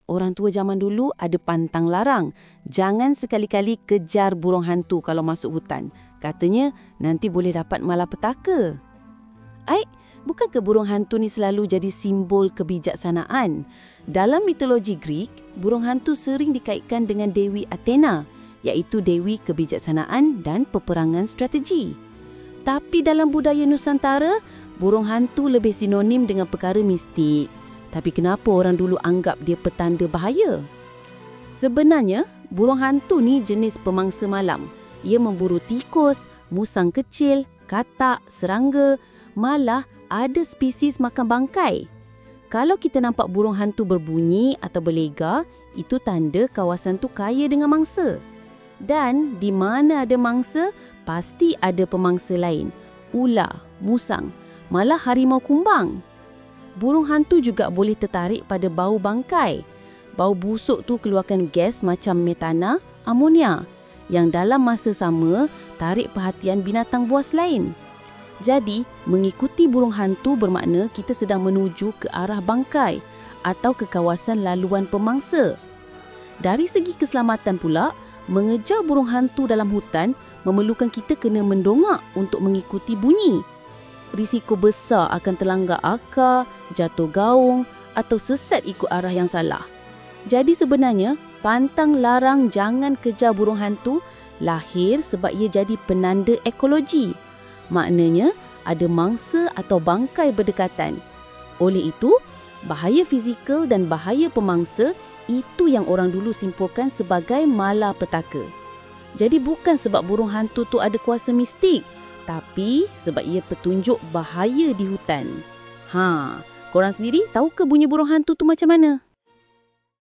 orang tua zaman dulu ada pantang larang. Jangan sekali-kali kejar burung hantu kalau masuk hutan. Katanya nanti boleh dapat malapetaka. Bukankah burung hantu ni selalu jadi simbol kebijaksanaan? Dalam mitologi Greek, burung hantu sering dikaitkan dengan Dewi Athena, iaitu Dewi kebijaksanaan dan peperangan strategi. Tapi dalam budaya Nusantara, burung hantu lebih sinonim dengan perkara mistik. Tapi kenapa orang dulu anggap dia petanda bahaya? Sebenarnya, burung hantu ni jenis pemangsa malam. Ia memburu tikus, musang kecil, katak, serangga, malah ada spesies makan bangkai. Kalau kita nampak burung hantu berbunyi atau berlega, itu tanda kawasan tu kaya dengan mangsa. Dan di mana ada mangsa, pasti ada pemangsa lain. Ular, musang, malah harimau kumbang. Burung hantu juga boleh tertarik pada bau bangkai. Bau busuk tu keluarkan gas macam metana, amonia yang dalam masa sama tarik perhatian binatang buas lain. Jadi, mengikuti burung hantu bermakna kita sedang menuju ke arah bangkai atau ke kawasan laluan pemangsa. Dari segi keselamatan pula, mengejar burung hantu dalam hutan memerlukan kita kena mendongak untuk mengikuti bunyi. Risiko besar akan terlanggar akar, jatuh gaung atau sesat ikut arah yang salah. Jadi sebenarnya, pantang larang jangan kejar burung hantu lahir sebab ia jadi penanda ekologi. Maknanya, ada mangsa atau bangkai berdekatan. Oleh itu, bahaya fizikal dan bahaya pemangsa itu yang orang dulu simpulkan sebagai malapetaka. Jadi bukan sebab burung hantu tu ada kuasa mistik, tapi sebab ia petunjuk bahaya di hutan. Korang sendiri tahu ke bunyi burung hantu tu macam mana?